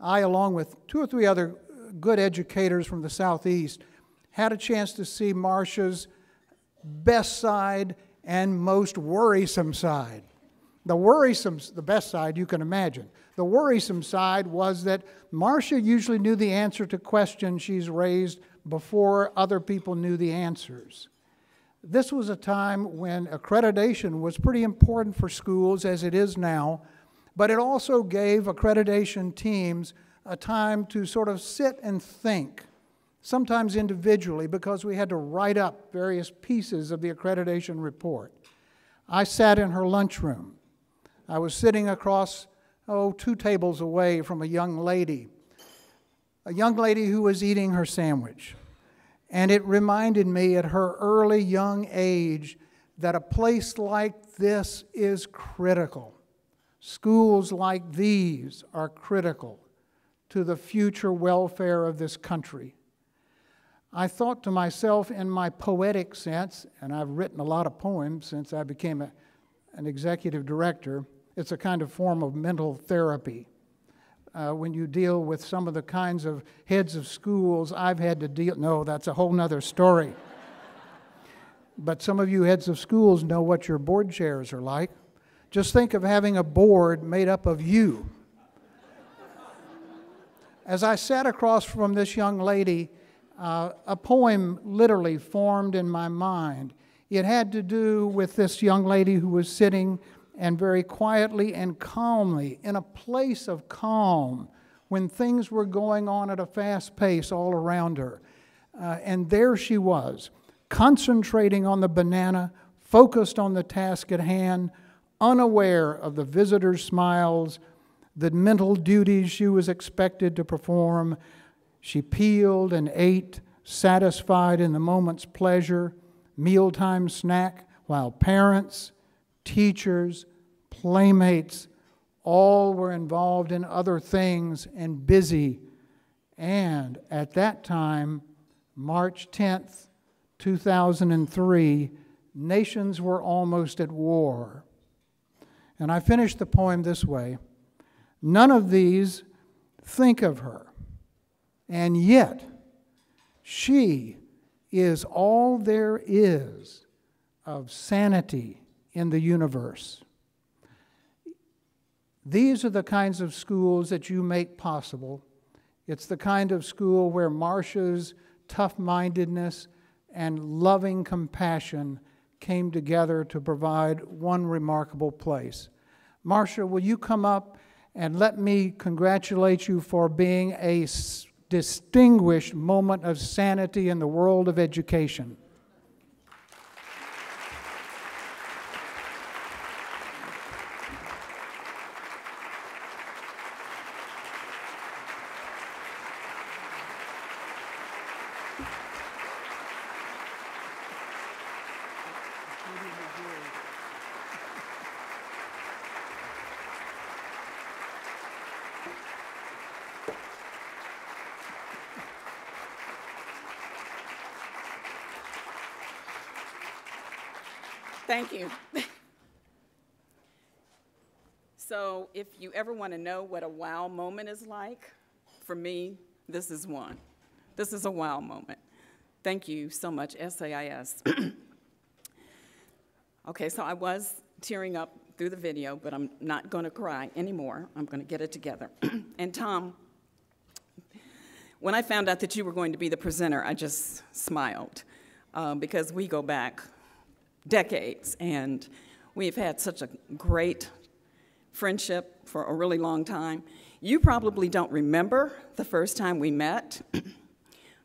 I, along with 2 or 3 other good educators from the Southeast, had a chance to see Marcia's best side and most worrisome side. The best side you can imagine. The worrisome side was that Marcia usually knew the answer to questions she's raised before other people knew the answers. This was a time when accreditation was pretty important for schools, as it is now, but it also gave accreditation teams a time to sort of sit and think, sometimes individually, because we had to write up various pieces of the accreditation report. I sat in her lunchroom. I was sitting across, 2 tables away from a young lady who was eating her sandwich. And it reminded me at her early young age that a place like this is critical. Schools like these are critical to the future welfare of this country. I thought to myself in my poetic sense, and I've written a lot of poems since I became an executive director. It's a kind of form of mental therapy. When you deal with some of the kinds of heads of schools I've had to deal, no, that's a whole nother story. But some of you heads of schools know what your board chairs are like. Just think of having a board made up of you. As I sat across from this young lady, a poem literally formed in my mind. It had to do with this young lady who was sitting and very quietly and calmly, in a place of calm, when things were going on at a fast pace all around her. And there she was, concentrating on the banana, focused on the task at hand, unaware of the visitors' smiles, the mental duties she was expected to perform. She peeled and ate, satisfied in the moment's pleasure, mealtime snack, while parents, teachers, playmates, all were involved in other things and busy. And at that time, March 10th, 2003, nations were almost at war. And I finished the poem this way: none of these think of her, and yet she is all there is of sanity in the universe. These are the kinds of schools that you make possible. It's the kind of school where Marcia's tough-mindedness and loving compassion came together to provide one remarkable place. Marcia, will you come up and let me congratulate you for being a distinguished moment of sanity in the world of education. Thank you. So if you ever want to know what a wow moment is like, for me, this is one. This is a wow moment. Thank you so much, SAIS. Okay, so I was tearing up through the video, but I'm not going to cry anymore. I'm going to get it together. And Tom, when I found out that you were going to be the presenter, I just smiled because we go back decades, and we've had such a great friendship for a really long time. You probably don't remember the first time we met,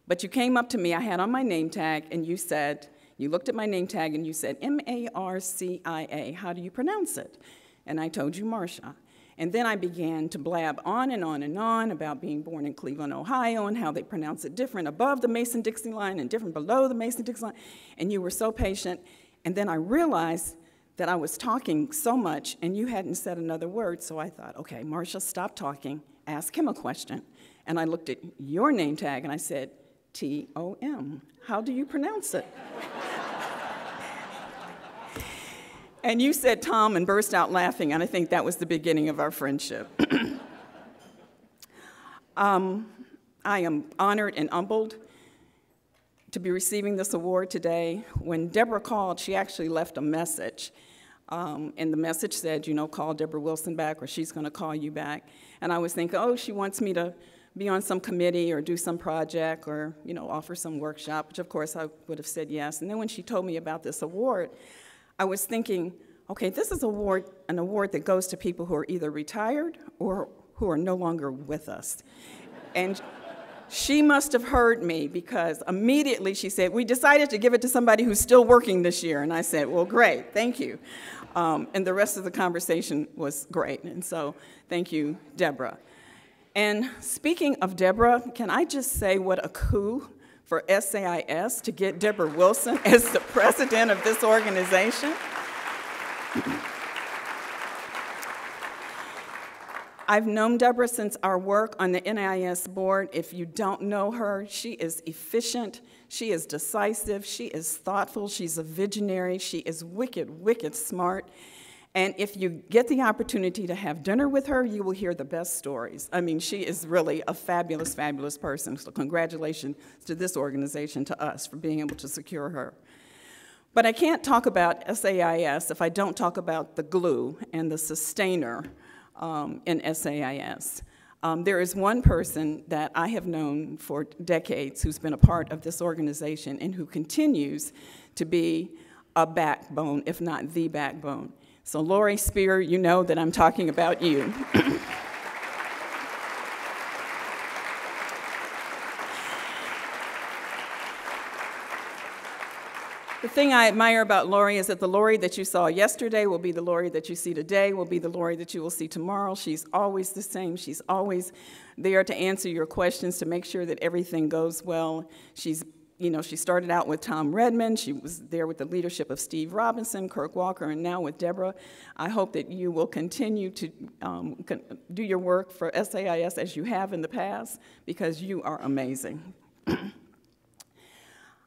but you came up to me, I had on my name tag, and you said, you looked at my name tag and you said, M-A-R-C-I-A, how do you pronounce it? And I told you Marcia. And then I began to blab on and on and on about being born in Cleveland, Ohio, and how they pronounce it different above the Mason-Dixie line and different below the Mason-Dixie line. And you were so patient. And then I realized that I was talking so much and you hadn't said another word, so I thought, okay, Marcia, stop talking, ask him a question. And I looked at your name tag and I said, T-O-M, how do you pronounce it? And you said Tom and burst out laughing, and I think that was the beginning of our friendship. I am honored and humbled to be receiving this award today. When Deborah called, she actually left a message. And the message said, you know, call Deborah Wilson back or she's going to call you back. And I was thinking, oh, she wants me to be on some committee or do some project or, you know, offer some workshop, which of course I would have said yes. And then when she told me about this award, I was thinking, okay, this is an award that goes to people who are either retired or who are no longer with us. And she must have heard me because immediately she said, we decided to give it to somebody who's still working this year. And I said, well, great, thank you. And the rest of the conversation was great. And so thank you, Deborah. And speaking of Deborah, can I just say what a coup for SAIS to get Deborah Wilson as the president of this organization? I've known Deborah since our work on the NAIS board. If you don't know her, she is efficient, she is decisive, she is thoughtful, she's a visionary, she is wicked, wicked smart. And if you get the opportunity to have dinner with her, you will hear the best stories. I mean, she is really a fabulous, fabulous person. So congratulations to this organization, to us, for being able to secure her. But I can't talk about SAIS if I don't talk about the glue and the sustainer in SAIS. There is one person that I have known for decades who's been a part of this organization and who continues to be a backbone, if not the backbone. So Laurie Spear, you know that I'm talking about you. The thing I admire about Laurie is that the Laurie that you saw yesterday will be the Laurie that you see today, will be the Laurie that you will see tomorrow. She's always the same. She's always there to answer your questions, to make sure that everything goes well. She's, you know, she started out with Tom Redmond. She was there with the leadership of Steve Robinson, Kirk Walker, and now with Deborah. I hope that you will continue to do your work for SAIS as you have in the past, because you are amazing.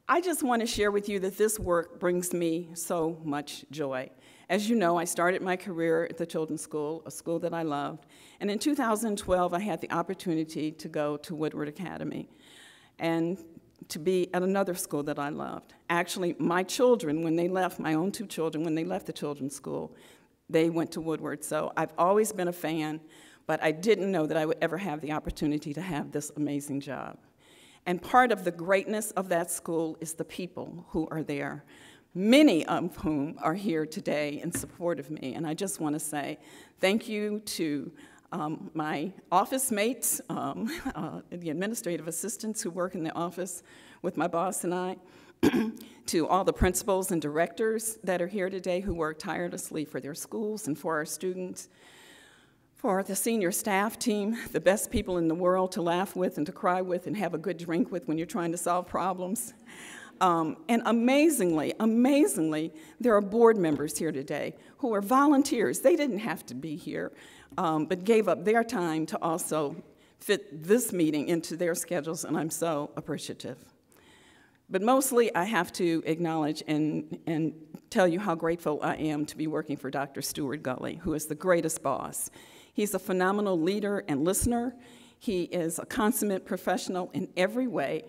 I just want to share with you that this work brings me so much joy. As you know, I started my career at the Children's School, a school that I loved. And in 2012, I had the opportunity to go to Woodward Academy and to be at another school that I loved. Actually, my children, when they left, my own two children, when they left the Children's School, they went to Woodward. So I've always been a fan, but I didn't know that I would ever have the opportunity to have this amazing job. And part of the greatness of that school is the people who are there, many of whom are here today in support of me. And I just want to say thank you to my office mates, the administrative assistants who work in the office with my boss and I, to all the principals and directors that are here today who work tirelessly for their schools and for our students, for the senior staff team, the best people in the world to laugh with and to cry with and have a good drink with when you're trying to solve problems. And amazingly, there are board members here today who are volunteers. They didn't have to be here, but gave up their time to also fit this meeting into their schedules, and I'm so appreciative. But mostly, I have to acknowledge and tell you how grateful I am to be working for Dr. Stuart Gulley, who is the greatest boss. He's a phenomenal leader and listener. He is a consummate professional in every way.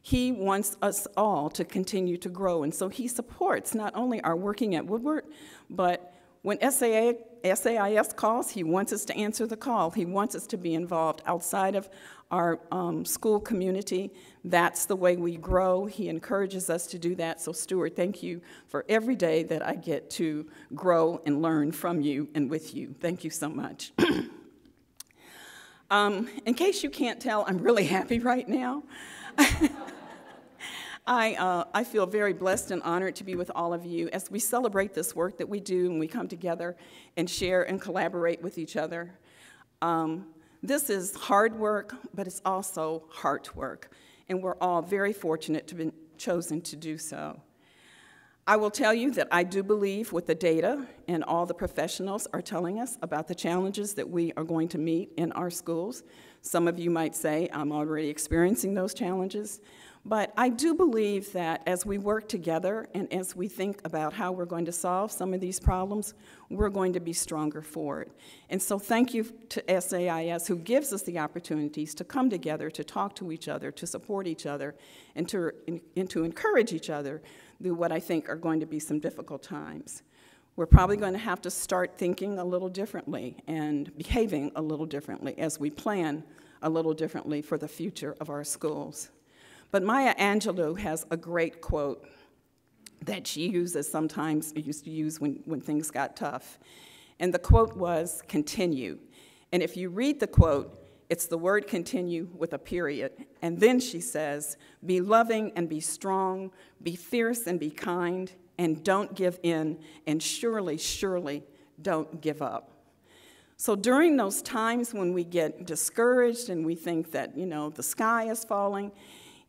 He wants us all to continue to grow, and so he supports not only our working at Woodward, but when SAIS calls, he wants us to answer the call. He wants us to be involved outside of our school community. That's the way we grow. He encourages us to do that. So Stuart, thank you for every day that I get to grow and learn from you and with you. Thank you so much. In case you can't tell, I'm really happy right now. I feel very blessed and honored to be with all of you as we celebrate this work that we do and we come together and share and collaborate with each other. This is hard work, but it's also heart work, and we're all very fortunate to have been chosen to do so. I will tell you that I do believe what the data and all the professionals are telling us about the challenges that we are going to meet in our schools. Some of you might say, I'm already experiencing those challenges, But I do believe that as we work together and as we think about how we're going to solve some of these problems, we're going to be stronger for it. And so thank you to SAIS, who gives us the opportunities to come together, to talk to each other, to support each other, and to encourage each other through what I think are going to be some difficult times. We're probably going to have to start thinking a little differently and behaving a little differently as we plan a little differently for the future of our schools. But Maya Angelou has a great quote that she uses sometimes, used to use when things got tough. And the quote was, "Continue." And if you read the quote, it's the word continue with a period. And then she says, "Be loving and be strong, be fierce and be kind, and don't give in, and surely, surely don't give up." So during those times when we get discouraged and we think that, the sky is falling,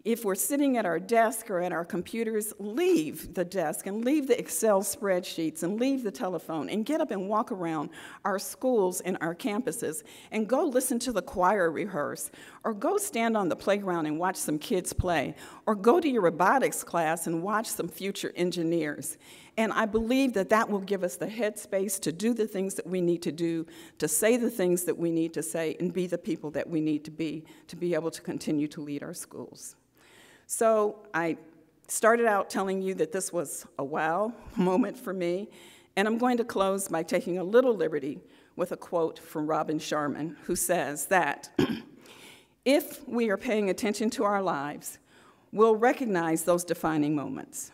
if we're sitting at our desk or at our computers, leave the desk and leave the Excel spreadsheets and leave the telephone and get up and walk around our schools and our campuses and go listen to the choir rehearse, or go stand on the playground and watch some kids play, or go to your robotics class and watch some future engineers. And I believe that that will give us the headspace to do the things that we need to do, to say the things that we need to say, and be the people that we need to be able to continue to lead our schools. So I started out telling you that this was a wow moment for me, and I'm going to close by taking a little liberty with a quote from Robin Sharman, who says that, "If we are paying attention to our lives, we'll recognize those defining moments.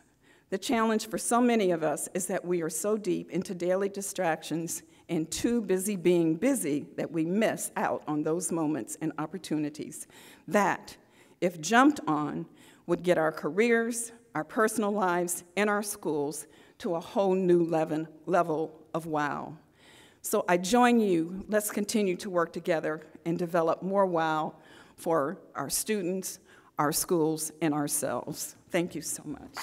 The challenge for so many of us is that we are so deep into daily distractions and too busy being busy that we miss out on those moments and opportunities that, if jumped on, would get our careers, our personal lives, and our schools to a whole new level of wow." So I join you. Let's continue to work together and develop more wow for our students, our schools, and ourselves. Thank you so much.